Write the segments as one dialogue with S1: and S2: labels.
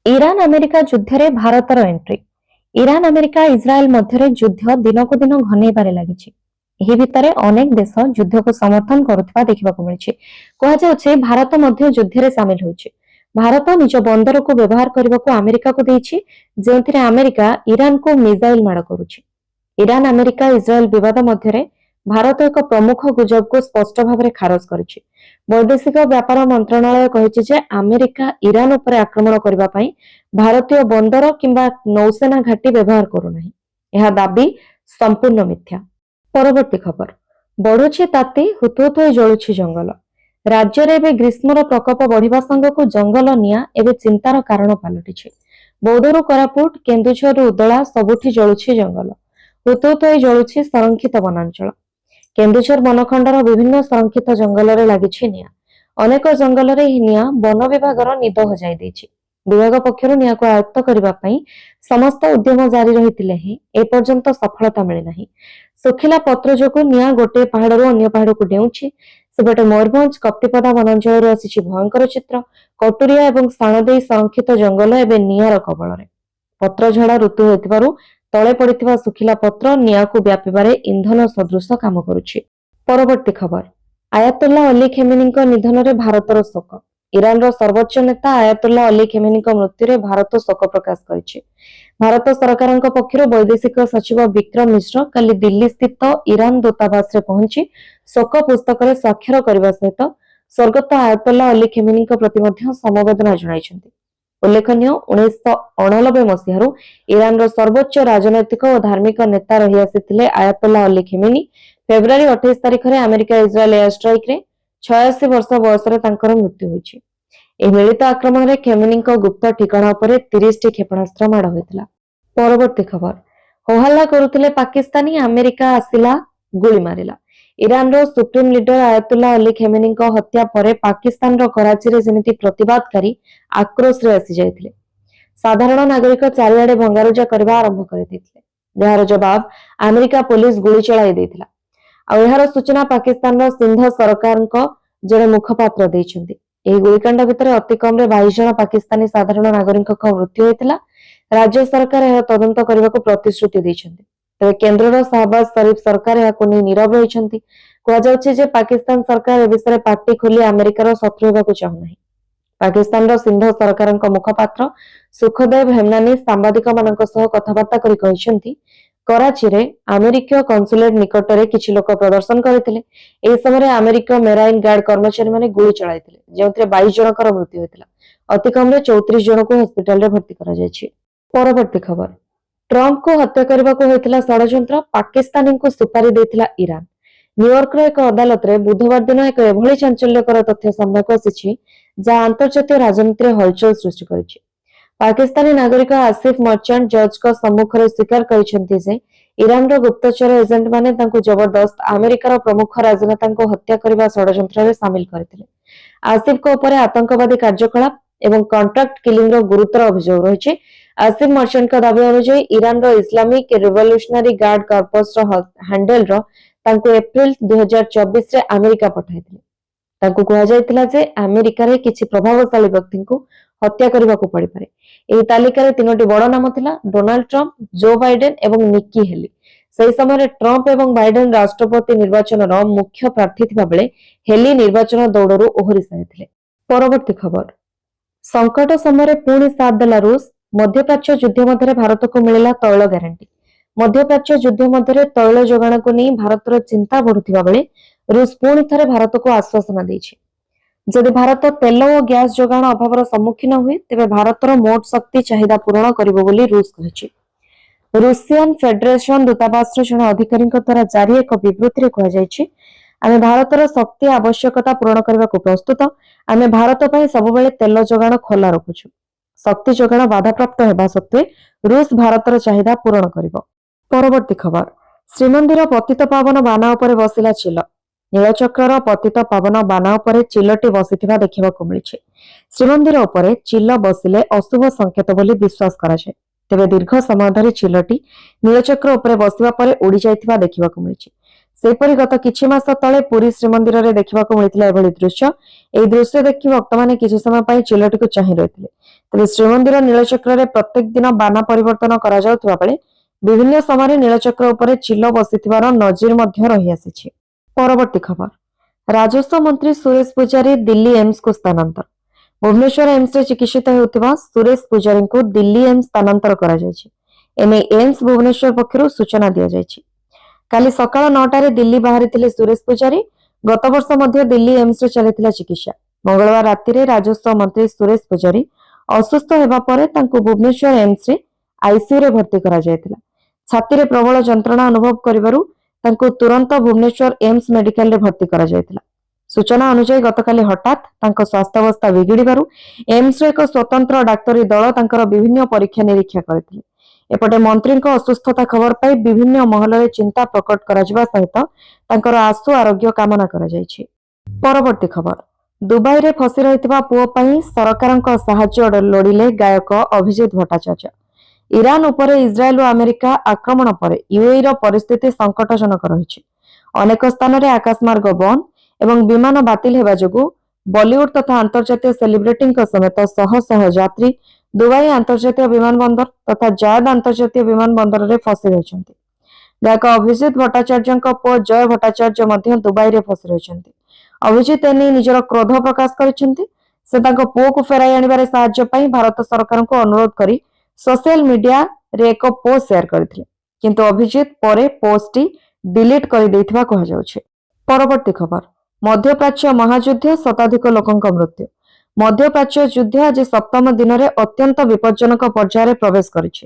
S1: Iran America ଯୁଦ୍ଧରେ ଭାରତର entry. Iran America Israel ମଧ୍ୟରେ ଯୁଦ୍ଧ ଦିନକୁ ଦିନ ଘନେଇବାରେ ଲାଗିଛି। ଏହି ଭିତରେ ଅନେକ ଦେଶ ଯୁଦ୍ଧକୁ ସମର୍ଥନ କରୁଥିବା ଦେଖିବାକୁ ମିଳିଛି। କୁହାଯାଉଛି ଭାରତ ମଧ୍ୟ ଯୁଦ୍ଧରେ ସାମିଲ ହୋଇଛି। ଭାରତ ନିଜ ବନ୍ଦରକୁ ବ୍ୟବହାର କରିବାକୁ ଆମେରିକାକୁ ଦେଇଛି, ଯେଉଁଥିରେ ଆମେରିକା ଇରାନକୁ ମିସାଇଲ ମାଡ଼ କରୁଛି। ଇରାନ ଆମେରିକା ଇସ୍ରାଏଲ ବିବାଦ ମଧ୍ୟରେ ଭାରତ ଏକ ପ୍ରମୁଖ ଗୁଜବକୁ ସ୍ପଷ୍ଟ ଭାବରେ ଖାରଜ କରିଛି। ବୈଦେଶିକ ବ୍ୟାପାର ମନ୍ତ୍ରଣାଳୟ କହିଛି ଯେ ଆମେରିକା ଇରାନ ଉପରେ ଆକ୍ରମଣ କରିବା ପାଇଁ ଭାରତୀୟ ବନ୍ଦର କିମ୍ବା ନୌସେନା ଘାଟି ବ୍ୟବହାର କରୁନାହିଁ। ଏହା ଦାବି ସମ୍ପୂର୍ଣ୍ଣ ମିଥ୍ୟା। ପରବର୍ତ୍ତୀ ଖବର, ବଢୁଛି ତାତି, ହୁତୁହୁତୁ ହୋଇ ଜଳୁଛି ଜଙ୍ଗଲ। ରାଜ୍ୟରେ ଏବେ ଗ୍ରୀଷ୍ମର ପ୍ରକୋପ ବଢିବା ସାଙ୍ଗକୁ ଜଙ୍ଗଲ ନିଆଁ ଏବେ ଚିନ୍ତାର କାରଣ ପାଲଟିଛି। ବୌଦ୍ଧରୁ କୋରାପୁଟ, କେନ୍ଦୁଝରରୁ ଉଦଳା ସବୁଠି ଜଳୁଛି ଜଙ୍ଗଲ। ହୁତୁହୁତୁ ହୋଇ ଜଳୁଛି ସଂରକ୍ଷିତ ବନାଞ୍ଚଳ। କେନ୍ଦୁଝର ବନଖଣ୍ଡର ବିଭିନ୍ନ ସଂରକ୍ଷିତ ଜଙ୍ଗଲରେ ଲାଗିଛି ନିଆଁ। ଅନେକ ଜଙ୍ଗଲରେ ଏହି ନିଆଁ ବନ ବିଭାଗର ନିଦ ହଜାଇ ଦେଇଛି। ବିଭାଗ ପକ୍ଷରୁ ନିଆଁକୁ ଆୟତ୍ତ କରିବା ପାଇଁ ସମସ୍ତ ଉଦ୍ୟମ ଜାରି ରହିଥିଲେ ହେଁ ଏପର୍ଯ୍ୟନ୍ତ ସଫଳତା ମିଳିନାହିଁ। ଶୁଖିଲା ପତ୍ର ଯୋଗୁଁ ନିଆଁ ଗୋଟିଏ ପାହାଡରୁ ଅନ୍ୟ ପାହାଡକୁ ଡେଉଁଛି। ସେପଟେ ମୟୂରଭଞ୍ଜ କପ୍ତିପଦା ବନାଞ୍ଚଳରୁ ଆସିଛି ଭୟଙ୍କର ଚିତ୍ର। କଟୁରିଆ ଏବଂ ଶାଣଦେଇ ସଂରକ୍ଷିତ ଜଙ୍ଗଲ ଏବେ ନିଆଁର କବଳରେ। ପତ୍ରଝଡା ଋତୁ ହୋଇଥିବାରୁ ତଳେ ପଡିଥିବା ଶୁଖିଲା ପତ୍ର ନିଆଁକୁ ବ୍ୟାପିବାରେ ଇନ୍ଧନ ସଦୃଶ କାମ କରୁଛି। ପରବର୍ତ୍ତୀ ଖବର, ଆୟାତୁଲ୍ଲା ଅଲି ଖେମେନୀଙ୍କ ନିଧନରେ ଭାରତର ଶୋକ। ଇରାନର ସର୍ବୋଚ୍ଚ ନେତା ଆୟାତୁଲ୍ଲା ଅଲି ଖେମେନୀଙ୍କ ମୃତ୍ୟୁରେ ଭାରତ ଶୋକ ପ୍ରକାଶ କରିଛି। ଭାରତ ସରକାରଙ୍କ ପକ୍ଷରୁ ବୈଦେଶିକ ସଚିବ ବିକ୍ରମ ମିଶ୍ର କାଲି ଦିଲ୍ଲୀ ସ୍ଥିତ ଇରାନ ଦୂତାବାସରେ ପହଞ୍ଚି ଶୋକ ପୁସ୍ତକରେ ସ୍ୱାକ୍ଷର କରିବା ସହିତ ସ୍ୱର୍ଗତ ଆୟାତୁଲ୍ଲା ଅଲି ଖେମେନୀଙ୍କ ପ୍ରତି ମଧ୍ୟ ସମବେଦନା ଜଣାଇଛନ୍ତି। ଉଲ୍ଲେଖନୀୟ, 1989 ମସିହାରୁ ଇରାନର ସର୍ବୋଚ୍ଚ ରାଜନୈତିକ ଓ ଧାର୍ମିକ ନେତା ରହିଆସିଥିଲେ ଆୟାତୁଲ୍ଲା ଅଲି ଖେମେନୀ। ଫେବୃଆରୀ 28 ତାରିଖରେ ଆମେରିକା ଇସ୍ରାଏଲ ଏୟାର ଷ୍ଟ୍ରାଇକରେ 86 ବର୍ଷ ବୟସରେ ତାଙ୍କର ମୃତ୍ୟୁ ହୋଇଛି। ଏହି ମିଳିତ ଆକ୍ରମଣରେ ଖେମେନୀଙ୍କ ଗୁପ୍ତ ଠିକଣା ଉପରେ 30ଟି କ୍ଷେପଣାସ୍ତ୍ର ମାଡ଼ ହୋଇଥିଲା। ପରବର୍ତ୍ତୀ ଖବର, ହୋହାଲ୍ଲା କରୁଥିଲେ ପାକିସ୍ତାନୀ, ଆମେରିକା ଆସିଲା ଗୁଳି ମାରିଲା। ଇରାନର ସୁପ୍ରିମ ଲିଡର ଆୟାତୁଲ୍ଲା ଅଲି ଖେମେନୀଙ୍କ ହତ୍ୟା ପରେ ପାକିସ୍ତାନର କରାଚିରେ ଯେମିତି ପ୍ରତିବାଦକାରୀ ଆକ୍ରୋଶରେ ଆସିଯାଇଥିଲେ। ସାଧାରଣ ନାଗରିକ ଚାରିଆଡେ ଭଙ୍ଗାରୁଜା କରିବା ଆରମ୍ଭ କରିଦେଇଥିଲେ, ଯାହାର ଜବାବ ଆମେରିକା ପୋଲିସ ଗୁଳି ଚଳାଇ ଦେଇଥିଲା। ଆଉ ଏହାର ସୂଚନା ପାକିସ୍ତାନର ସିନ୍ଧ ସରକାରଙ୍କ ଜଣେ ମୁଖପାତ୍ର ଦେଇଛନ୍ତି। ଏହି ଗୁଳିକାଣ୍ଡ ଭିତରେ ଅତି କମରେ 22 ଜଣ ପାକିସ୍ତାନୀ ସାଧାରଣ ନାଗରିକଙ୍କ ମୃତ୍ୟୁ ହୋଇଥିଲା। ରାଜ୍ୟ ସରକାର ଏହା ତଦନ୍ତ କରିବାକୁ ପ୍ରତିଶ୍ରୁତି ଦେଇଛନ୍ତି। ତେବେ କେନ୍ଦ୍ରର ଶାହବାଜ ସରିଫ ସରକାର ଏହାକୁ ନେଇ ନୀରବ ରହିଛନ୍ତି। କୁହାଯାଉଛି ଯେ ପାକିସ୍ତାନ ସରକାର ଏ ବିଷୟରେ ପାଟି ଖୋଲି ଆମେରିକାର ଶତ୍ରୁ ହେବାକୁ ଚାହୁଁନାହିଁ। ପାକିସ୍ତାନର ସିନ୍ଧ ସରକାରଙ୍କ ମୁଖପାତ୍ର ସୁଖଦେବ ହେମନାନୀ ସାମ୍ବାଦିକମାନଙ୍କ ସହ କଥାବାର୍ତ୍ତା କରି କହିଛନ୍ତି, କରାଚିରେ ଆମେରିକୀୟ କନସୁଲେଟ ନିକଟରେ କିଛି ଲୋକ ପ୍ରଦର୍ଶନ କରିଥିଲେ। ଏହି ସମୟରେ ଆମେରିକୀୟ ମେରାଇନ ଗାର୍ଡ କର୍ମଚାରୀମାନେ ଗୁଳି ଚଳାଇଥିଲେ, ଯେଉଁଥିରେ 22 ଜଣଙ୍କର ମୃତ୍ୟୁ ହୋଇଥିଲା। ଅତି କମରେ 34 ଜଣଙ୍କୁ ହସ୍ପିଟାଲରେ ଭର୍ତ୍ତି କରାଯାଇଛି। ପରବର୍ତ୍ତୀ ଖବର, ଟ୍ରମ୍ପଙ୍କୁ ହତ୍ୟା କରିବାକୁ ହୋଇଥିଲା ଷଡ଼ଯନ୍ତ୍ର, ପାକିସ୍ତାନୀଙ୍କୁ ସୁପାରି ଦେଇଥିଲା ଇରାନ। ନ୍ୟୁୟର୍କର ଏକ ଅଦାଲତରେ ବୁଧବାର ଦିନ ଏକ ଏଭଳି ଚାଞ୍ଚଲ୍ୟକର ତଥ୍ୟ ସାମ୍ନାକୁ ଆସିଛି, ଯାହା ଆନ୍ତର୍ଜାତୀୟ ରାଜନୀତିରେ ହଲଚଲ ସୃଷ୍ଟି କରିଛି। ପାକିସ୍ତାନୀ ନାଗରିକ ଆସିଫ ମର୍ଚାଣ୍ଟ ଜଜଙ୍କ ସମ୍ମୁଖରେ ସ୍ୱୀକାର କରିଛନ୍ତି ଯେ ଇରାନର ଗୁପ୍ତଚର ଏଜେଣ୍ଟମାନେ ତାଙ୍କୁ ଜବରଦସ୍ତ ଆମେରିକାର ପ୍ରମୁଖ ରାଜନେତାଙ୍କୁ ହତ୍ୟା କରିବା ଷଡ଼ଯନ୍ତ୍ରରେ ସାମିଲ କରିଥିଲେ। ଆସିଫଙ୍କ ଉପରେ ଆତଙ୍କବାଦୀ କାର୍ଯ୍ୟକଳାପ ଏବଂ କଣ୍ଟ୍ରାକ୍ଟ କିଲିଂର ଗୁରୁତର ଅଭିଯୋଗ ରହିଛି। ଆସିଫ ମର୍ଚାଣ୍ଟଙ୍କ ଦାବି ଅନୁଯାୟୀ ଇରାନର ଇସଲାମିକ ରିଭଲ୍ୟୁସନାରୀ ଗାର୍ଡ କର୍ପସର ହ୍ୟାଣ୍ଡେଲର ତାଙ୍କୁ ଏପ୍ରିଲ 2024ରେ ଆମେରିକା ପଠାଇଥିଲେ। ତାଙ୍କୁ କୁହାଯାଇଥିଲା ଯେ ଆମେରିକାରେ କିଛି ପ୍ରଭାବଶାଳୀ ବ୍ୟକ୍ତିଙ୍କୁ ହତ୍ୟା କରିବାକୁ ପଡ଼ିପାରେ। ଏହି ତାଲିକାରେ 3ଟି ବଡ଼ ନାମ ଥିଲା, ଡୋନାଲ୍ଡ ଟ୍ରମ୍ପ, ଜୋ ବାଇଡେନ ଏବଂ ନିକି ହେଲି। ସେହି ସମୟରେ ଟ୍ରମ୍ପ ଏବଂ ବାଇଡେନ ରାଷ୍ଟ୍ରପତି ନିର୍ବାଚନର ମୁଖ୍ୟ ପ୍ରାର୍ଥୀ ଥିବା ବେଳେ ହେଲି ନିର୍ବାଚନ ଦୌଡ଼ରୁ ଓହରି ସାରିଥିଲେ। ପରବର୍ତ୍ତୀ ଖବର, ସଙ୍କଟ ସମୟରେ ପୁଣି ସାଥ ଦେଲା ରୁଷ। ମଧ୍ୟପ୍ରାଚ୍ୟ ଯୁଦ୍ଧ ମଧ୍ୟରେ ଭାରତକୁ ମିଳିଲା ତୈଳ ଗ୍ୟାରେଣ୍ଟି। ମଧ୍ୟପ୍ରାଚ୍ୟ ଯୁଦ୍ଧ ମଧ୍ୟରେ ତୈଳ ଯୋଗାଣକୁ ନେଇ ଭାରତର ଚିନ୍ତା ବଢୁଥିବା ବେଳେ ରୁଷ ପୁଣି ଥରେ ଭାରତକୁ ଆଶ୍ୱାସନା ଦେଇଛି। ଯଦି ଭାରତ ତେଲ ଓ ଗ୍ୟାସ ଯୋଗାଣ ଅଭାବର ସମ୍ମୁଖୀନ ହୁଏ, ତେବେ ଭାରତର ମୋଟ ଶକ୍ତି ଚାହିଦା ପୂରଣ କରିବ ବୋଲି ରୁଷ କହିଛି। ରୁଷିଆନ ଫେଡେରେସନ ଦୂତାବାସର ଜଣେ ଅଧିକାରୀଙ୍କ ଦ୍ୱାରା ଜାରି ଏକ ବିବୃତ୍ତିରେ କୁହାଯାଇଛି, ଆମେ ଭାରତର ଶକ୍ତି ଆବଶ୍ୟକତା ପୂରଣ କରିବାକୁ ପ୍ରସ୍ତୁତ। ଆମେ ଭାରତ ପାଇଁ ସବୁବେଳେ ତେଲ ଯୋଗାଣ ଖୋଲା ରଖୁଛୁ। ଶକ୍ତି ଯୋଗାଣ ବାଧାପ୍ରାପ୍ତ ହେବା ସତ୍ତ୍ୱେ ରୁଷ ଭାରତର ଚାହିଦା ପୂରଣ କରିବ। ପରବର୍ତ୍ତୀ ଖବର, ଶ୍ରୀମନ୍ଦିର ପତିତ ପାବନ ବାନା ଉପରେ ବସିଲା ଚିଲ। ନୀଳଚକ୍ରର ପତିତ ପାବନ ବାନା ଉପରେ ଚିଲଟି ବସିଥିବା ଦେଖିବାକୁ ମିଳିଛି। ଶ୍ରୀମନ୍ଦିର ଉପରେ ଚିଲ ବସିଲେ ଅଶୁଭ ସଂକେତ ବୋଲି ବିଶ୍ୱାସ କରାଯାଏ। ତେବେ ଦୀର୍ଘ ସମୟ ଧରି ଚିଲଟି ନୀଳଚକ୍ର ଉପରେ ବସିବା ପରେ ଉଡି ଯାଇଥିବା ଦେଖିବାକୁ ମିଳିଛି। सेपरि गत किछि मास तले पुरी श्रीमंदिर देखा मिलता एभली दृश्य। ଏହି ଦୃଶ୍ୟ ଦେଖି ଭକ୍ତମାନେ କିଛି ସମୟ ପାଇଁ ଚିଲଟିକୁ ଚାହିଁ ରହିଥିଲେ। ତେବେ ଶ୍ରୀମନ୍ଦିର ନୀଳଚକ୍ରରେ ପ୍ରତ୍ୟେକ ଦିନ ବାନା ପରିବର୍ତ୍ତନ କରାଯାଉଥିବା ବେଳେ ବିଭିନ୍ନ ସମୟରେ ନୀଳଚକ୍ର ଉପରେ ଚିଲ ବସିଥିବାର ନଜିର ମଧ୍ୟ ରହିଆସିଛି। ପରବର୍ତ୍ତୀ ଖବର, ରାଜସ୍ୱ ମନ୍ତ୍ରୀ ସୁରେଶ ପୂଜାରୀ ଦିଲ୍ଲୀ ଏମ୍ସକୁ ସ୍ଥାନାନ୍ତର। ଭୁବନେଶ୍ୱର ଏମ୍ସରେ ଚିକିତ୍ସିତ ହେଉଥିବା ସୁରେଶ ପୂଜାରୀଙ୍କୁ ଦିଲ୍ଲୀ ଏମ୍ସ ସ୍ଥାନାନ୍ତର କରାଯାଇଛି। ଏନେଇ ଏମ୍ସ ଭୁବନେଶ୍ୱର ପକ୍ଷରୁ ସୂଚନା ଦିଆଯାଇଛି। କାଲି ସକାଳ 9ଟାରେ ଦିଲ୍ଲୀ ବାହାରିଥିଲେ ସୁରେଶ ପୂଜାରୀ। ଗତ ବର୍ଷ ମଧ୍ୟ ଦିଲ୍ଲୀ ଏମ୍ସରେ ଚାଲିଥିଲା ଚିକିତ୍ସା। ମଙ୍ଗଳବାର ରାତିରେ ରାଜସ୍ୱ ମନ୍ତ୍ରୀ ସୁରେଶ ପୂଜାରୀ ଅସୁସ୍ଥ ହେବା ପରେ ତାଙ୍କୁ ଭୁବନେଶ୍ୱର ଏମ୍ସରେ ଆଇସିୟୁରେ ଭର୍ତ୍ତି କରାଯାଇଥିଲା। ଛାତିରେ ପ୍ରବଳ ଯନ୍ତ୍ରଣା ଅନୁଭବ କରିବାରୁ ତାଙ୍କୁ ତୁରନ୍ତ ଭୁବନେଶ୍ୱର ଏମ୍ସ ମେଡିକାଲରେ ଭର୍ତ୍ତି କରାଯାଇଥିଲା। ସୂଚନା ଅନୁଯାୟୀ ଗତକାଲି ହଠାତ୍ ତାଙ୍କ ସ୍ୱାସ୍ଥ୍ୟାବସ୍ଥା ବିଗିଡ଼ିବାରୁ ଏମ୍ସର ଏକ ସ୍ୱତନ୍ତ୍ର ଡାକ୍ତରୀ ଦଳ ତାଙ୍କର ବିଭିନ୍ନ ପରୀକ୍ଷା ନିରୀକ୍ଷା କରିଥିଲେ। ଏପଟେ ମନ୍ତ୍ରୀଙ୍କ ଅସୁସ୍ଥତା ଖବର ପାଇ ବିଭିନ୍ନ ମହଲରେ ଚିନ୍ତା ପ୍ରକଟ କରାଯିବା ସହିତ ତାଙ୍କର ଆଶୁ ଆରୋଗ୍ୟ କାମନା କରାଯାଇଛି। ପରବର୍ତ୍ତୀ ଖବର, ଦୁବାଇରେ ଫସି ରହିଥିବା ପୁଅ ପାଇଁ ସରକାରଙ୍କ ସାହାଯ୍ୟ ଲୋଡ଼ିଲେ ଗାୟକ ଅଭିଜିତ ଭଟ୍ଟାଚାର୍ଯ୍ୟ। ଇରାନ ଉପରେ ଇସ୍ରାଏଲ ଓ ଆମେରିକା ଆକ୍ରମଣ ପରେ ୟୁଏଇର ପରିସ୍ଥିତି ସଙ୍କଟଜନକ ରହିଛି। ଅନେକ ସ୍ଥାନରେ ଆକାଶମାର୍ଗ ବନ୍ଦ ଏବଂ ବିମାନ ବାତିଲ ହେବା ଯୋଗୁଁ ବଲିଉଡ୍ ତଥା ଆନ୍ତର୍ଜାତୀୟ ସେଲିବ୍ରିଟିଙ୍କ ସମେତ ଶହ ଶହ ଯାତ୍ରୀ ଦୁବାଇ ଆନ୍ତର୍ଜାତୀୟ ବିମାନ ବନ୍ଦର ତଥା ଜାୟଦ ଆନ୍ତର୍ଜାତୀୟ ବିମାନ ବନ୍ଦରରେ ଫସି ରହିଛନ୍ତି। ଗାୟକ ଅଭିଜିତ ଭଟ୍ଟାଚାର୍ଯ୍ୟଙ୍କ ପୁଅ ଜୟ ଭଟ୍ଟାଚାର୍ଯ୍ୟ ମଧ୍ୟ ଦୁବାଇରେ ଫସି ରହିଛନ୍ତି। ଅଭିଜିତ ଏନେଇ ନିଜର କ୍ରୋଧ ପ୍ରକାଶ କରିଛନ୍ତି। ସେ ତାଙ୍କ ପୁଅକୁ ଫେରାଇ ଆଣିବାରେ ସାହାଯ୍ୟ ପାଇଁ ଭାରତ ସରକାରଙ୍କୁ ଅନୁରୋଧ କରି ସୋସିଆଲ ମିଡିଆରେ ଏକ ପୋଷ୍ଟ ସେୟାର କରିଥିଲେ, କିନ୍ତୁ ଅଭିଜିତ ପରେ ପୋଷ୍ଟଟି ଡିଲିଟ୍ କରିଦେଇଥିବା କୁହାଯାଉଛି। ପରବର୍ତ୍ତୀ ଖବର, ମଧ୍ୟପ୍ରାଚ୍ୟ ମହାଯୁଦ୍ଧ, ଶତାଧିକ ଲୋକଙ୍କ ମୃତ୍ୟୁ। ମଧ୍ୟପ୍ରାଚ୍ୟ ଯୁଦ୍ଧ ଆଜି ସପ୍ତମ ଦିନରେ ଅତ୍ୟନ୍ତ ବିପଜ୍ଜନକ ପର୍ଯ୍ୟାୟରେ ପ୍ରବେଶ କରିଛି।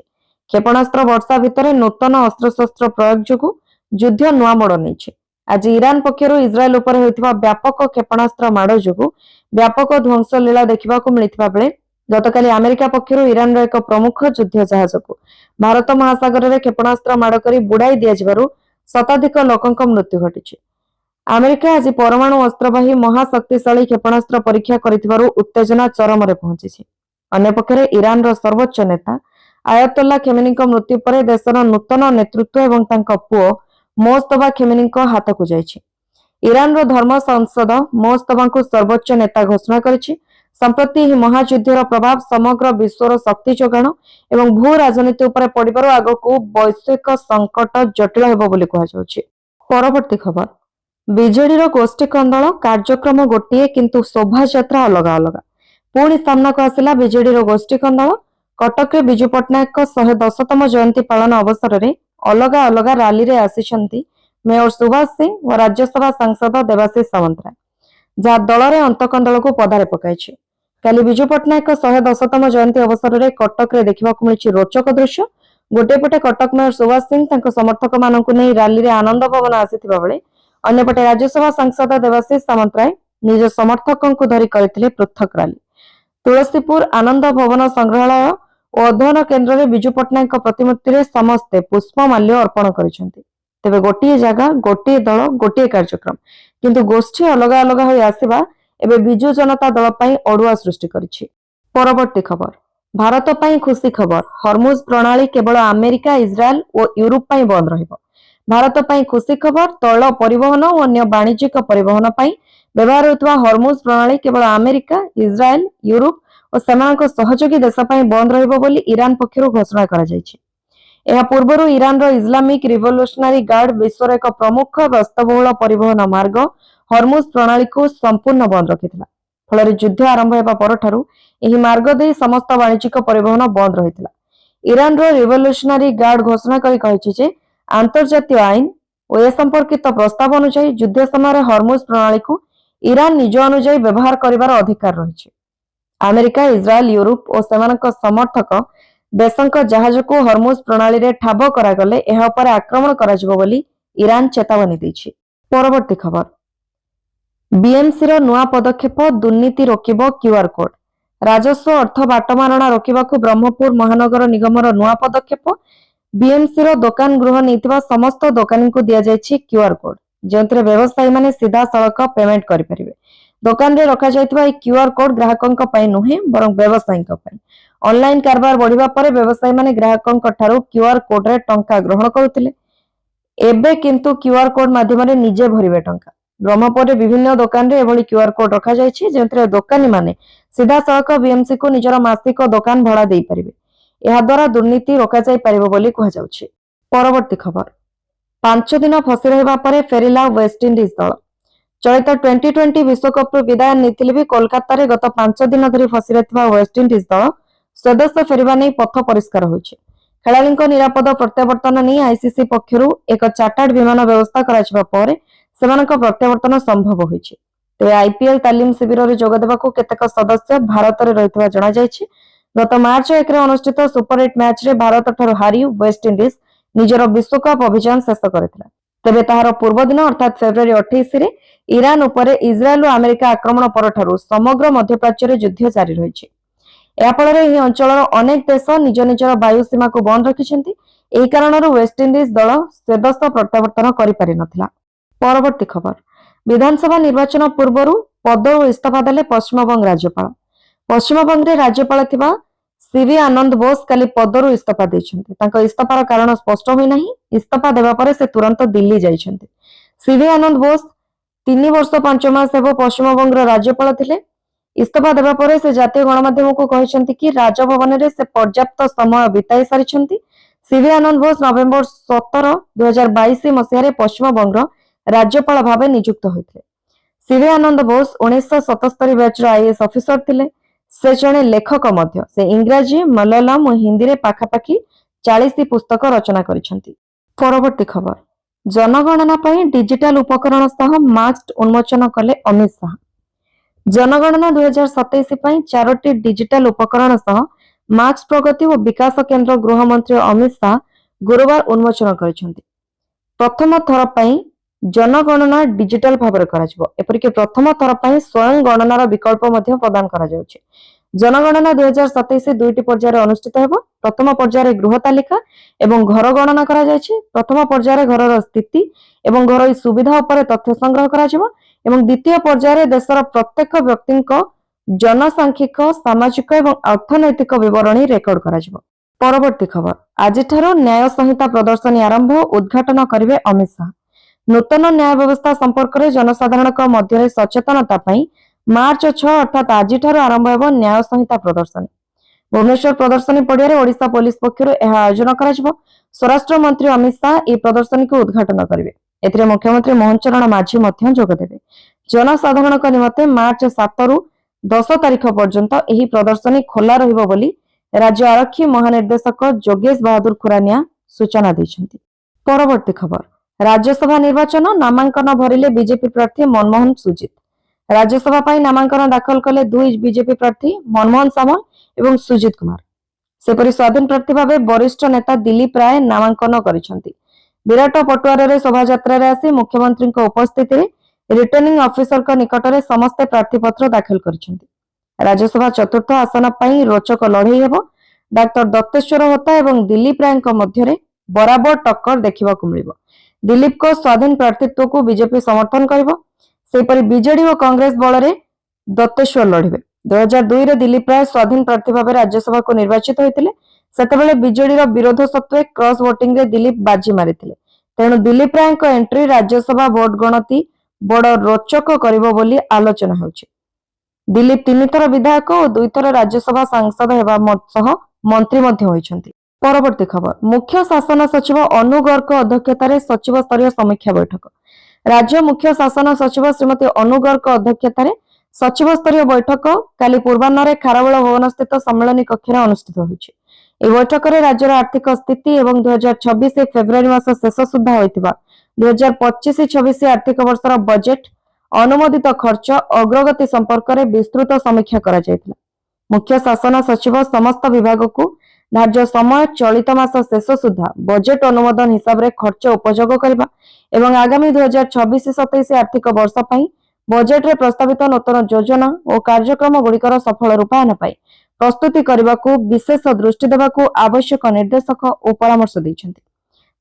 S1: କ୍ଷେପଣାସ୍ତ୍ର ବର୍ଷା ଭିତରେ ନୂତନ ଅସ୍ତ୍ରଶସ୍ତ୍ର ପ୍ରୟୋଗ ଯୋଗୁଁ ଯୁଦ୍ଧ ନୂଆ ମୋଡ଼ ନେଇଛି। ଆଜି ଇରାନ ପକ୍ଷରୁ ଇସ୍ରାଏଲ ଉପରେ ହୋଇଥିବା ବ୍ୟାପକ କ୍ଷେପଣାସ୍ତ୍ର ମାଡ଼ ଯୋଗୁଁ ବ୍ୟାପକ ଧ୍ୱଂସଲୀଳା ଦେଖିବାକୁ ମିଳିଥିବା ବେଳେ ଗତକାଲି ଆମେରିକା ପକ୍ଷରୁ ଇରାନର ଏକ ପ୍ରମୁଖ ଯୁଦ୍ଧ ଜାହାଜକୁ ଭାରତ ମହାସାଗରରେ କ୍ଷେପଣାସ୍ତ୍ର ମାଡ଼ କରି ବୁଡ଼ାଇ ଦିଆଯିବାରୁ ଶତାଧିକ ଲୋକଙ୍କ ମୃତ୍ୟୁ ଘଟିଛି। ଆମେରିକା ଆଜି ପରମାଣୁ ଅସ୍ତ୍ରବାହୀ ମହାଶକ୍ତିଶାଳୀ କ୍ଷେପଣାସ୍ତ୍ର ପରୀକ୍ଷା କରିଥିବାରୁ ଉତ୍ତେଜନା ଚରମରେ ପହଞ୍ଚିଛି। ଅନ୍ୟପକ୍ଷରେ ଇରାନର ସର୍ବୋଚ୍ଚ ନେତା ଆୟତୋଲ୍ଲା ଖେମେନୀଙ୍କ ମୃତ୍ୟୁ ପରେ ଦେଶର ନୂତନ ନେତୃତ୍ୱ ଏବଂ ତାଙ୍କ ପୁଅ ମୋଜତବା ଖେମେନୀଙ୍କ ହାତକୁ ଯାଇଛି। ଇରାନର ଧର୍ମ ସଂସଦ ମୋଜତବାଙ୍କୁ ସର୍ବୋଚ୍ଚ ନେତା ଘୋଷଣା କରିଛି। ସମ୍ପ୍ରତି ଏହି ମହାଯୁଦ୍ଧର ପ୍ରଭାବ ସମଗ୍ର ବିଶ୍ୱର ଶକ୍ତି ଯୋଗାଣ ଏବଂ ଭୂ ରାଜନୀତି ଉପରେ ପଡ଼ିବାରୁ ଆଗକୁ ବୈଶ୍ୱିକ ସଙ୍କଟ ଜଟିଳ ହେବ ବୋଲି କୁହାଯାଉଛି। ପରବର୍ତ୍ତୀ ଖବର, ବିଜେଡିର ଗୋଷ୍ଠୀ କନ୍ଦଳ, କାର୍ଯ୍ୟକ୍ରମ ଗୋଟିଏ କିନ୍ତୁ ଶୋଭାଯାତ୍ରା ଅଲଗା ଅଲଗା। ପୁଣି ସାମ୍ନାକୁ ଆସିଲା ବିଜେଡିର ଗୋଷ୍ଠୀ କନ୍ଦଳ। କଟକରେ ବିଜୁ ପଟ୍ଟନାୟକଙ୍କ 110ତମ ଜୟନ୍ତୀ ପାଳନ ଅବସରରେ ଅଲଗା ଅଲଗା ରାଲିରେ ଆସିଛନ୍ତି ମେୟର ସୁଭାଷ ସିଂ ଓ ରାଜ୍ୟସଭା ସାଂସଦ ଦେବାଶିଷ ସାମନ୍ତରାୟ, ଯାହା ଦଳରେ ଅନ୍ତକନ୍ଦଳକୁ ପଦାରେ ପକାଇଛି। କାଲି ବିଜୁ ପଟ୍ଟନାୟକଙ୍କ 110ତମ ଜୟନ୍ତୀ ଅବସରରେ କଟକରେ ଦେଖିବାକୁ ମିଳିଛି ରୋଚକ ଦୃଶ୍ୟ। ଗୋଟିଏ ପଟେ କଟକ ମେୟର ସୁଭାଷ ସିଂ ତାଙ୍କ ସମର୍ଥକମାନଙ୍କୁ ନେଇ ରାଲିରେ ଆନନ୍ଦ ଭବନ ଆସିଥିବା ବେଳେ ଅନ୍ୟପଟେ ରାଜ୍ୟସଭା ସାଂସଦ ଦେବାଶିଷ ସାମନ୍ତରାୟ ନିଜ ସମର୍ଥକଙ୍କୁ ଧରି କରିଥିଲେ ପୃଥକ ରାଲି। ତୁଳସୀପୁର ଆନନ୍ଦ ଭବନ ସଂଗ୍ରହାଳୟ ଓ ଅଧ୍ୟୟନ କେନ୍ଦ୍ରରେ ବିଜୁ ପଟ୍ଟନାୟକଙ୍କ ପ୍ରତିମୂର୍ତ୍ତିରେ ସମସ୍ତେ ପୁଷ୍ପମାଲ୍ୟ ଅର୍ପଣ କରିଛନ୍ତି। ତେବେ ଗୋଟିଏ ଜାଗା, ଗୋଟିଏ ଦଳ, ଗୋଟିଏ କାର୍ଯ୍ୟକ୍ରମ, କିନ୍ତୁ ଗୋଷ୍ଠୀ ଅଲଗା ଅଲଗା ହୋଇ ଆସିବା ଏବେ ବିଜୁ ଜନତା ଦଳ ପାଇଁ ଅଡୁଆ ସୃଷ୍ଟି କରିଛି। ପରବର୍ତ୍ତୀ ଖବର, ଭାରତ ପାଇଁ ଖୁସି ଖବର, ହର୍ମୁଜ ପ୍ରଣାଳୀ କେବଳ ଆମେରିକା, ଇସ୍ରାଏଲ ଓ ୟୁରୋପ ପାଇଁ ବନ୍ଦ ରହିବ। ଭାରତ ପାଇଁ ଖୁସି ଖବର, ତୈଳ ପରିବହନ ଓ ଅନ୍ୟ ବାଣିଜ୍ୟିକ ପରିବହନ ପାଇଁ ବ୍ୟବହାର ହେଉଥିବା ହର୍ମୁଜ ପ୍ରଣାଳୀ କେବଳ ଆମେରିକା, ଇସ୍ରାଏଲ, ୟୁରୋପ ଓ ସେମାନଙ୍କ ସହଯୋଗୀ ଦେଶ ପାଇଁ ବନ୍ଦ ରହିବ ବୋଲି ଇରାନ ପକ୍ଷରୁ ଘୋଷଣା କରାଯାଇଛି। ଏହା ପୂର୍ବରୁ ଇରାନର ଇସଲାମିକ ରିଭଲ୍ୟୁସନାରୀ ଗାର୍ଡ ବିଶ୍ୱର ଏକ ପ୍ରମୁଖ ବ୍ୟସ୍ତବହୁଳ ପରିବହନ ମାର୍ଗ ହର୍ମୁଜ ପ୍ରଣାଳୀକୁ ସମ୍ପୂର୍ଣ୍ଣ ବନ୍ଦ ରଖିଥିଲା। ଫଳରେ ଯୁଦ୍ଧ ଆରମ୍ଭ ହେବା ପରଠାରୁ ଏହି ମାର୍ଗ ଦେଇ ସମସ୍ତ ବାଣିଜ୍ୟିକ ପରିବହନ ବନ୍ଦ ରହିଥିଲା। ଇରାନର ରିଭଲ୍ୟୁସନାରୀ ଗାର୍ଡ ଘୋଷଣା କରି କହିଛି ଯେ ଆନ୍ତର୍ଜାତୀୟ ଆଇନ ଓ ଏ ସମ୍ପର୍କିତ ପ୍ରସ୍ତାବ ଅନୁଯାୟୀ ଯୁଦ୍ଧ ସମୟରେ ହର୍ମୁଜ ପ୍ରଣାଳୀକୁ ଇରାନ ନିଜ ଅନୁଯାୟୀ ବ୍ୟବହାର କରିବାର ଅଧିକାର ରହିଛି। ଆମେରିକା, ଇସ୍ରାଏଲ, ୟୁରୋପ ଓ ସେମାନଙ୍କ ସମର୍ଥକ ଦେଶଙ୍କ ଜାହାଜକୁ ହର୍ମୁଜ ପ୍ରଣାଳୀରେ ଠାବ କରାଗଲେ ଏହା ଉପରେ ଆକ୍ରମଣ କରାଯିବ ବୋଲି ଇରାନ ଚେତାବନୀ ଦେଇଛି। ପରବର୍ତ୍ତୀ ଖବର, ବିଏମସିର ନୂଆ ପଦକ୍ଷେପ, ଦୁର୍ନୀତି ରୋକିବ କ୍ୟୁଆର କୋଡ। ରାଜସ୍ୱ ଅର୍ଥ ବାଟମାରଣା ରୋକିବାକୁ ବ୍ରହ୍ମପୁର ମହାନଗର ନିଗମର ନୂଆ ପଦକ୍ଷେପ। ବିଏମସିର ଦୋକାନ ଗୃହ ନେଇଥିବା ସମସ୍ତ ଦୋକାନୀଙ୍କୁ ଦିଆଯାଇଛି କ୍ୟୁଆର କୋଡ, ଯେଉଁଥିରେ ବ୍ୟବସାୟୀମାନେ ସିଧାସଳଖ ପେମେଣ୍ଟ କରିପାରିବେ। ଦୋକାନରେ ରଖାଯାଇଥିବା ଏହି କ୍ୟୁଆର କୋଡ ଗ୍ରାହକଙ୍କ ପାଇଁ ନୁହେଁ ବରଂ ବ୍ୟବସାୟୀଙ୍କ ପାଇଁ। ଅନଲାଇନ କାରବାର ବଢିବା ପରେ ବ୍ୟବସାୟୀମାନେ ଗ୍ରାହକଙ୍କ ଠାରୁ କ୍ୟୁଆର କୋଡରେ ଟଙ୍କା ଗ୍ରହଣ କରୁଥିଲେ। एबे किंतु क्यूआर कोड माध्यम निजे भरिबे टंका। ब्रह्मपुर विभिन्न दुकान रे एभली क्यूआर कोड रखा जायछि जेंतरे दोकानी माने सीधा सड़क बीएमसी को निजर मासिक दुकान भड़ा देई परिबे। एहा द्वारा दुर्नीति रोका जाय परिबो बोली कहा जाउछि। परवर्ती खबर 5 दिन फसी रहबा परे फेरिला वेस्टइंडीज दल। चलित 2020 विश्वकप विदाय नेथिले भी कोलकाता रे गत 5 दिन धरि फसी रहथिबा वेस्टइंडीज दल स्वदेश फेरिबा नै पथ परिष्कार होइछि। खेलाड़ीଙ୍କ निरापद प्रत्यावर्तन नहीं आईसीसी पक्षरु एक चार्टर्ड विमान व्यवस्था कराजिबा परे सेमानक प्रत्यावर्तन संभव होइछि। तेबे आईपीएल तालीम शिविर रे जोग देबाको केतेक सदस्य भारत रे रहितबा जणा जायछि। गत मार्च 1 रे अनुष्ठित सुपर 8 मैच रे भारत ठारू हारी वेस्टइंडीज निजर विश्वकप अभियान शेष करथिला। तेबे ताहार पूर्व दिन अर्थात फेब्रुआरी 28 रे ईरान उपरे इजराइल और अमेरिका आक्रमण परठारू समग्र मध्यप्राच्य रे युद्ध जारी रहिछि। याफଳରେ ଏହି ଅଞ୍ଚଳର ଅନେକ ଦେଶ ନିଜ ନିଜର ବାୟୁ ସୀମାକୁ ବନ୍ଦ ରଖିଛନ୍ତି। ଏହି କାରଣରୁ ୱେଷ୍ଟଇଣ୍ଡିଜ ଦଳ ସ୍ୱଦେଶ ପ୍ରତ୍ୟାବର୍ତ୍ତନ କରିପାରି ନଥିଲା। ପରବର୍ତ୍ତୀ ଖବର ବିଧାନସଭା ନିର୍ବାଚନ ପୂର୍ବରୁ ପଦରୁ ଇସ୍ତଫା ଦେଲେ ପଶ୍ଚିମବଙ୍ଗ ରାଜ୍ୟପାଳ। ପଶ୍ଚିମବଙ୍ଗରେ ରାଜ୍ୟପାଳ ଥିବା ସିଭି ଆନନ୍ଦ ବୋଷ କାଲି ପଦରୁ ଇସ୍ତଫା ଦେଇଛନ୍ତି। ତାଙ୍କ ଇସ୍ତଫାର କାରଣ ସ୍ପଷ୍ଟ ହୋଇନାହିଁ। ଇସ୍ତଫା ଦେବା ପରେ ସେ ତୁରନ୍ତ ଦିଲ୍ଲୀ ଯାଇଛନ୍ତି। ସିଭି ଆନନ୍ଦ ବୋଷ 3 ବର୍ଷ 5 ମାସ ହେବ ପଶ୍ଚିମବଙ୍ଗର ରାଜ୍ୟପାଳ ଥିଲେ। इस्तीफा देवा परे से जातीय गणमाध्यम को कहते कि राजभवन में से पर्याप्त समय बिताई सारी। सीवी आनंद बोस नवेम्बर 17, 2022 मसीह पश्चिमबंग राज्यपाल भाव नियुक्त होते। सीवी आनंद बोस 1977 बैच आईएएस ऑफिसर थिले। से जड़े लेखक मध्य। से इंग्राजी मलयालम और हिंदी रे पाखापाखि 40 पुस्तक रचना करिसेंती। परवर्ती खबर जनगणना पई डिजिटल उपकरण सह मास्क उन्मोचन कले अमित शाह। जनगणना 2027 पई 4टी डिजिटल उपकरण सह मार्क्स प्रगति और विकास केंद्र गृह मंत्री अमित शाह गुरुवार उन्मोचन करिसेंती। प्रथम थर पई जनगणना डिजिटल भाବରେ କରାଯିବ। एपरिक प्रथम थर पई स्वयं गणनार विकल्प मध्ये प्रदान करा जाउछि। जनगणना 2027 दुईटी पर्यायर अनुष्ठित हेबो। प्रथम पर्यायर गृह तालिका एवं घर गणना करा जायछि। प्रथम पर्यायर घरर स्थिति एवं घरोई सुविधा उपरे तथ्य संग्रह करा जिवो एवं द्वितीय पर्यायर देशर प्रत्येक व्यक्तिଙ୍କ जनसांख्यिक सामाजिक एवं अर्थनैतिक विवरणी रेकर्ड करा जिवो। परवर्ती खबर आज ठारो न्याय संहिता प्रदर्शनी आरंभ उद्घाटन करिवे अमित शाह। नूतन न्याय व्यवस्था संपर्क में जनसाधारणक मध्य सचेतनता पई मार्च 6 अर्थात आज ठारो आरंभ हेबो न्याय संहिता प्रदर्शनी। भुवनेश्वर प्रदर्शनी पड़िया ओडिशा पुलिस पक्षरु एहा आयोजन करा जिवो। स्वराष्ट्र मंत्री अमित शाह ई प्रदर्शनी को उद्घाटन करिवे। एथिरे मुख्यमंत्री मोहन चरण माझी मध्य जोग देबे। जनसाधारणक निमते मार्च 7 रु 10 तारिख पर्यंत एही प्रदर्शनी खोला रहिबो बोली राज्य आरक्षी महानिर्देशक जोगेश बहादुर खुरानिया सूचना दैछन्ती। परवर्ती खबर राज्यसभा निर्वाचन नामांकन भरिले बीजेपी प्रार्थी मनमोहन सुजित। राज्यसभा पई नामांकन दाखल कले दुई बीजेपी प्रार्थी मनमोहन सामल एवं सुजित कुमार। सेपरि स्वाधीन प्रार्थी भावे वरिष्ठ नेता दिलीप राय नामांकन करिसन्ती। विराट पटुआर रे शोभायात्रा रे आसी मुख्यमंत्री उपस्थिति रे रिटर्निंग ऑफिसर निकट में समस्ते प्रार्थीपत्र दाखल करिसन्ती। राज्यसभा चतुर्थ आसन पई रोचक लड़ई हेबो। डाक्टर दत्तेश्वर होता एवं दिलीप राय मध्य बराबर टक्कर देखा मिलिबो। दिलीप को स्वाधीन प्रार्थीत्व को बीजेपी समर्थन करिबो। सेपरि बीजेडी और कांग्रेस बल रे दत्तेश्वर लड़िबे। 2002 रे दिलीप राय स्वाधीन प्रार्थी भाव राज्यसभा को निर्वाचित होइतिले। सेतेबेले बीजेडी रो विरोध सत्वे क्रॉस वोटिंग रे दिलीप बाजी मारिथिले। तेणु दिलीप राय को एंट्री राज्यसभा वोट गणति बड़ रोचक करिबो बोली आलोचना होउछि। दिलीप 3 थर विधायक और 2 थर राज्यसभा सांसद हेबा सह मंत्री मध्ये होइछन्ति। परवर्ती खबर मुख्य शासन सचिव अनु गर्ग अध्यक्षतार सचिव स्तरीय समीक्षा बैठक। राज्य मुख्य शासन सचिव श्रीमती अनु गर्ग अध्यक्षतार सचिव स्तरीय बैठक काली पूर्वाह्न खारबेल भवन स्थित सम्मेलन कक्ष में अनुष्ठित होइछि। ए बैठक में राज्यर आर्थिक स्थिति एवं 2026 फेब्रुआरी मास शेष सुधा होइतिबा 2025-26 आर्थिक वर्षर बजेट अनुमोदित खर्च अग्रगति संपर्क में विस्तृत समीक्षा करा जायतिला। मुख्य शासन सचिव समस्त विभाग को धार्य समय चलित मास शेष सुधा बजेट अनुमोदन हिसाब रे खर्च उपयोग करबा एवं आगामी 2026-27 आर्थिक वर्ष पई बजेट रे प्रस्तावित नूतन योजना और कार्यक्रम गुड़िकर सफल रूपायन पाई प्रस्तुति करने को विशेष दृष्टि देवा आवश्यक निर्देशक और परामर्श दैछन्ति।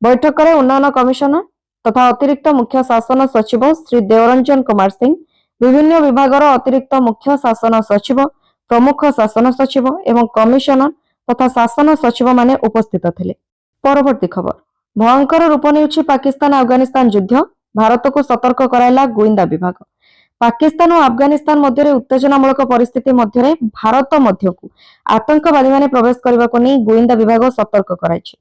S1: बैठक में उन्नयन कमिशनर तथा अतिरिक्त मुख्य शासन सचिव श्री देवरंजन कुमार सिंह, विभिन्न विभागर अतिरिक्त मुख्य शासन सचिव, प्रमुख शासन सचिव एवं कमिशनर तथा शासन सचिव माने उपस्थित थिले। परवर्ती खबर भयंकर रूप नेउछि पाकिस्तान अफगानिस्तान युद्ध भारत को सतर्क कराइला गोइंदा विभाग। पाकिस्तान और अफगानिस्तान मध्य उत्तेजनामूलक परिस्थिति मध्य भारत मध्यकु आतंकवादी माने प्रवेश करने को नहीं गोइंदा विभाग सतर्क कराइछि।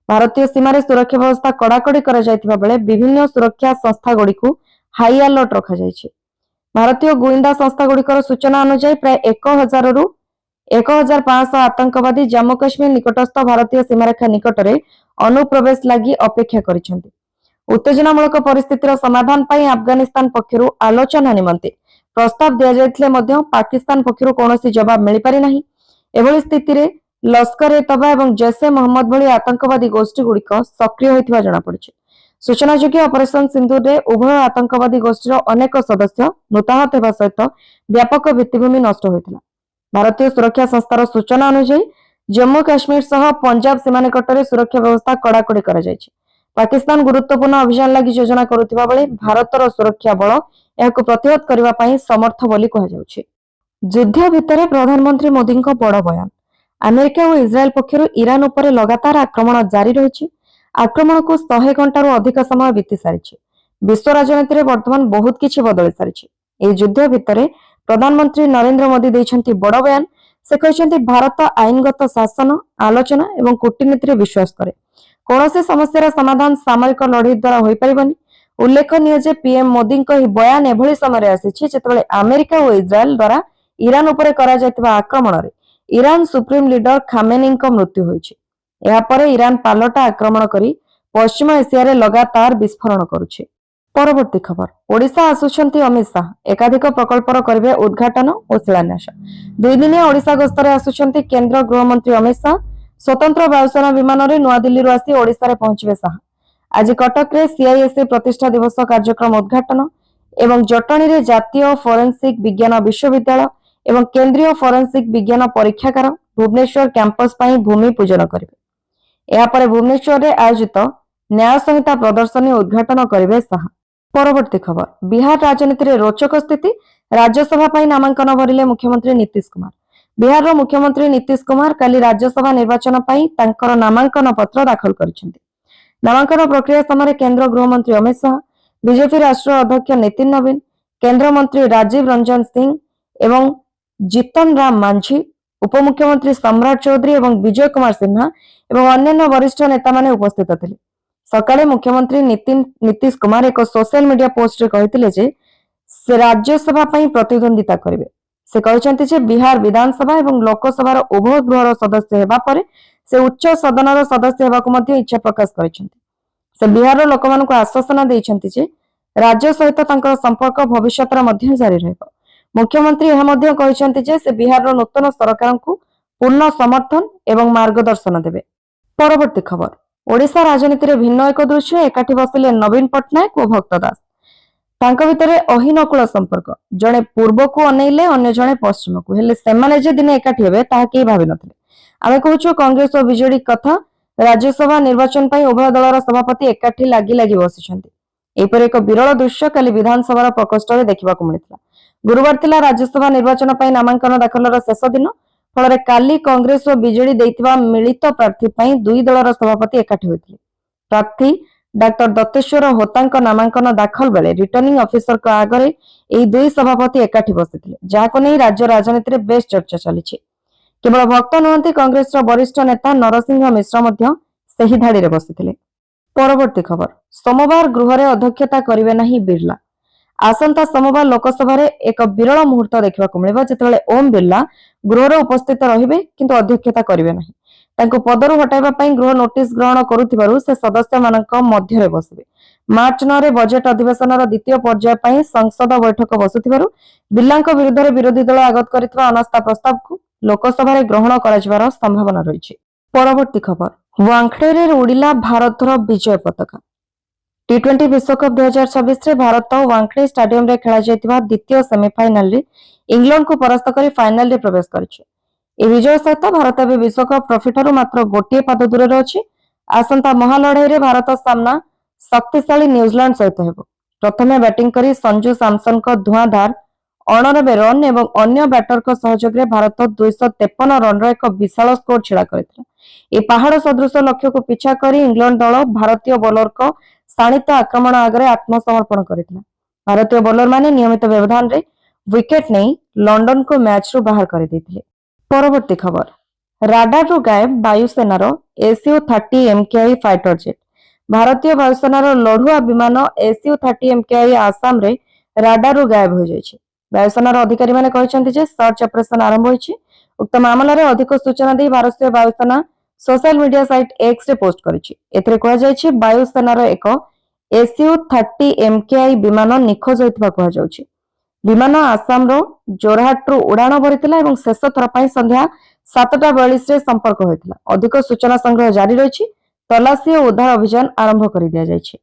S1: भारतीय सीमार सुरक्षा व्यवस्था कड़ाकड़ी करा जायतिबा बेले विभिन्न सुरक्षा संस्था गुड़िक हाई अलर्ट रखा जायछि। भारतीय गोइंदा संस्था गुड़िकर सूचना अनुसार प्राय 1000 रु 1500 आतंकवादी जम्मू काश्मीर निकटस्थ भारतीय सीमारेखा निकटरे अनुप्रवेश लगी अपेक्षा करिसेंति। उत्तेजनामूलक परिस्थितिर समाधान पाई अफगानिस्तान पक्षरु आलोचना निमंते प्रस्ताव दिया जायथिले मध्य पाकिस्तान पक्षरु कोनोसी जवाब मिलि पारि नाही। एभली स्थितिरे लश्कर ए तैयबा एवं जैशे मोहम्मद भली आतंकवादी गोष्ठी गुड़िक सक्रिय होइथिबा जଣା पड़िছে। सूचनायोग्य ऑपरेशन सिंधु रे उभय आतंकवादी गोष्ठीर अनेक सदस्य मृताहत हेबा सहित व्यापक भित्तिभूमि नष्ट होइथिला। भारतीय सुरक्षा संस्थार सूचना अनुसार जम्मू काश्मीर सह पंजाब सीमा निकटरे सुरक्षा व्यवस्था कड़ाकड़ी करा जायछि। पाकिस्तान गुरुत्वपूर्ण अभियान लागि योजना करुथिबा बेले भारतर सुरक्षा बल एहाकु प्रतिहत करिबा पई समर्थ बोली कहा जाउछि। युद्ध भितरे प्रधानमंत्री मोदींको बड़ बयान। अमेरिका और इस्राएल पक्षरु ईरान उपरे लगातार आक्रमण जारी रहिछि। आक्रमण को 100 घंटारू अधिक समय बीती सारिछि। विश्व राजनीति रे वर्तमान बहुत किछि बदली सारिछि। एही युद्ध भितरे प्रधानमंत्री नरेंद्र मोदी दैछन्ति बड़ बयान। से कहछन्ति भारत आईनगत शासन आलोचना एवं कूटनीति रे विश्वास करे। कौनसी समस्यार समाधान सामरिक लड़ाई द्वारा होई परिबनी। उल्लेखनीय जे पीएम मोदी को बयान एभली समय आसीछि जेतेबेले अमेरिका और इस्राएल द्वारा ईरान उपरे करा जायतिबा आक्रमण रे ईरान सुप्रीम लीडर खामेनी को मृत्यु होइछि। एहा परे ईरान पालटा आक्रमण करी पश्चिम एशिया रे लगातार विस्फोरण करुछि। परवर्ती खबर ओडिशा आसुछन्ति अमित शाह एकाधिक प्रकल्पर करिवे उद्घाटन और शिलान्यास। 2 दिनिया ओडिशा गस्तरे आसुछन्ति केंद्र गृहमंत्री अमित शाह। स्वतंत्र वायुसेना विमान रे नवा दिल्ली रो आसी ओडिशा रे पहुंचबे शाह। आज कटक रे सीआईएसए प्रतिष्ठा दिवस कार्यक्रम उद्घाटन एवं जटणी रे जातीय फोरेंसिक विज्ञान विश्वविद्यालय एवं केंद्रीय फोरेंसिक विज्ञान परीक्षागार भुवनेश्वर कैंपस पई भूमि पूजन करिवे। एहा परे भुवनेश्वर रे आयोजित न्याय संहिता प्रदर्शनी उद्घाटन करिवे शाह। परवर्ती खबर बिहार राजनीति रे रोचक स्थिति। राज्यसभा पई नामांकन भरिले मुख्यमंत्री नीतीश कुमार। बिहार रो मुख्यमंत्री नीतीश कुमार काली राज्यसभा निर्वाचन पई तांकर नामांकन पत्र दाखल करिसेंति। नामांकन प्रक्रिया समय केंद्र गृहमंत्री अमित शाह, बीजेपी राष्ट्रीय अध्यक्ष नितिन नवीन, केंद्र मंत्री राजीव रंजन सिंह एवं जीतन राम मांझी, उपमुख्यमंत्री सम्राट चौधरी एवं विजय कुमार सिन्हा एवं अन्य वरिष्ठ नेता माने उपस्थित थिले। सकाळे मुख्यमंत्री नीतीश कुमार एक सोशल मीडिया पोस्ट रे कहिथिले जे से राज्यसभा पई प्रतिद्वंदिता करिवे। से कहछन्ति जे बिहार विधानसभा एवं लोकसभार उभय गृहर सदस्य हेबा परे से उच्च सदनर सदस्य हेबाकु मध्ये इच्छा प्रकाश करिसेंति। से बिहार लोकमानकु आश्वासन दैछन्ति जे राज्य सहित तांकर संपर्क भविष्यतर मध्ये जारी रहइबो। मुख्यमंत्री यह मध्ये कहछन्ति जे से बिहार नूतन सरकारकु पूर्ण समर्थन एवं मार्गदर्शन देबे। परवर्ती खबर ओडिशा राजनीति रे भिन्न एक दृश्य। एकाठी बसिले नवीन पट्टनायक और भक्त दास। तांको भितरे अहिनकुल संपर्क। जणे पूर्व को अनेइले अन्य जणे पश्चिम को हेले सेमाने जे दिने एकाठी हेबे ताहा केही भाबि नथिले। आमे कहूछु कांग्रेस और बीजेडी कथा। राज्यसभा निर्वाचन पई उभय दलर सभापति एकाठी लागी बसिछन्ति। एपर एक विरल दृश्य काली विधानसभार प्रकोष्ठ रे देखिबाकु मिलितला। गुरुवार तिला राज्यसभा निर्वाचन पई नामांकन दाखलर शेष दिन। फल काली कांग्रेस और बीजेडी दैथिबा मिलित प्रार्थी पई दुई दलर सभापति एकाठी होइथिले। प्रार्थी डॉक्टर दत्तेश्वर होतांक नामांकन दाखल बेले रिटर्निंग ऑफिसर को आगरे एही दुई सभापति एकाठी बसिथिले, जाहाको नै राज्य राजनीति रे बेस चर्चा चलिछि। केवल भक्त नहंती कांग्रेस वरिष्ठ नेता नरसिंह मिश्र मध्य सही धाड़ी रे बसिथिले। परवर्ती खबर सोमवार गृह रे अध्यक्षता करिवे नाही बिरला। आसंता सोमवार लोकसभा रे एक विरल मुहूर्त देखिबाकु मिलिबा जेतेबेले ओम बिरला गृह रे उपस्थित रहिबे किंतु अध्यक्षता करिवे नाही। तांको पदरु हटाइबा पई गृह नोटिस ग्रहण करुथिबारु से सदस्य मानक मध्य रे बसिबे। मार्च 9 रे बजेट अधिवेशनर द्वितीय पर्याय पई संसद बैठक बसुथिबारु बिरलांको विरुद्ध रे विरोधी दल आगत करितबा अनास्था प्रस्ताव को लोकसभा रे ग्रहण कराजिबार संभावना रहिछि। परवर्ती खबर वांखड़े रे उड़िला भारतर विजय पताका। टी20 विश्वकप 2026 रे भारत वांखड़े स्टेडियम रे खेला जायतिबा द्वितीय सेमीफाइनल रे इंग्लैंड को परास्त करी फाइनल रे प्रवेश करिछि। ए विजय सहित भारत ए विश्वकप ट्रॉफी ठारू मात्र गोटे पाद दूर रे अछि। आसंता महालड़ाई रे भारत सामना शक्तिशाली न्यूजीलैंड सहित हेबो। प्रथमे बैटिंग करी संजू सैमसन को धुआंधार ଅଣାନବେ ରନ୍ ଏବଂ ଅନ୍ୟ ବ୍ୟାଟରଙ୍କ ସହଯୋଗରେ ଭାରତ 253 ରନ୍ର ଏକ ବିଶାଳ ସ୍କୋର ଛିଡ଼ା କରିଥିଲା। ଏହି ପାହାଡ଼ ସଦୃଶ ଲକ୍ଷ୍ୟକୁ ପିଛା କରି ଇଂଲଣ୍ଡ ଦଳ ଭାରତୀୟ ବୋଲରଙ୍କ ଶାଣିତ ଆକ୍ରମଣ ଆଗରେ ଆତ୍ମସମର୍ପଣ କରିଥିଲା। ଭାରତୀୟ ବୋଲରମାନେ ନିୟମିତ ବ୍ୟବଧାନରେ ୱିକେଟ୍ ନେଇ ଲଣ୍ଡନକୁ ମ୍ୟାଚ୍ରୁ ବାହାର କରିଦେଇଥିଲେ। ପରବର୍ତ୍ତୀ ଖବର, ରାଡାରରୁ ଗାୟବ ବାୟୁସେନାର SU-30 MKI ଫାଇଟର ଜେଟ୍। ଭାରତୀୟ ବାୟୁସେନାର ଲଢୁଆ ବିମାନ SU-30 MKI ଆସାମରେ ରାଡାରରୁ ଗାୟବ ହୋଇଯାଇଛି। ବାୟୁସେନାର ଅଧିକାରୀମାନେ କହିଛନ୍ତି ଯେ ସର୍ଚ୍ଚ ଅପରେସନ ଆରମ୍ଭ ହୋଇଛି। ଉକ୍ତ ମାମଲାରେ ଅଧିକ ସୂଚନା ଦେଇ ଭାରତୀୟ ବାୟୁସେନା ସୋଶାଲ ମିଡିଆ ସାଇଟ୍ ଏକ୍ସରେ ପୋଷ୍ଟ କରିଛି। ଏଥିରେ କୁହାଯାଇଛି ବାୟୁସେନାର ଏକ SU-30 MKI ବିମାନ ନିଖୋଜ ହୋଇଥିବା କୁହାଯାଉଛି। ବିମାନ ଆସାମର ଜୋରହାଟରୁ ଉଡ଼ାଣ ଭରିଥିଲା ଏବଂ ଶେଷ ଥର ପାଇଁ ସନ୍ଧ୍ୟା 7:42ରେ ସମ୍ପର୍କ ହୋଇଥିଲା। ଅଧିକ ସୂଚନା ସଂଗ୍ରହ ଜାରି ରହିଛି। ତଲାସୀ ଓ ଉଦ୍ଧାର ଅଭିଯାନ ଆରମ୍ଭ କରି ଦିଆଯାଇଛି।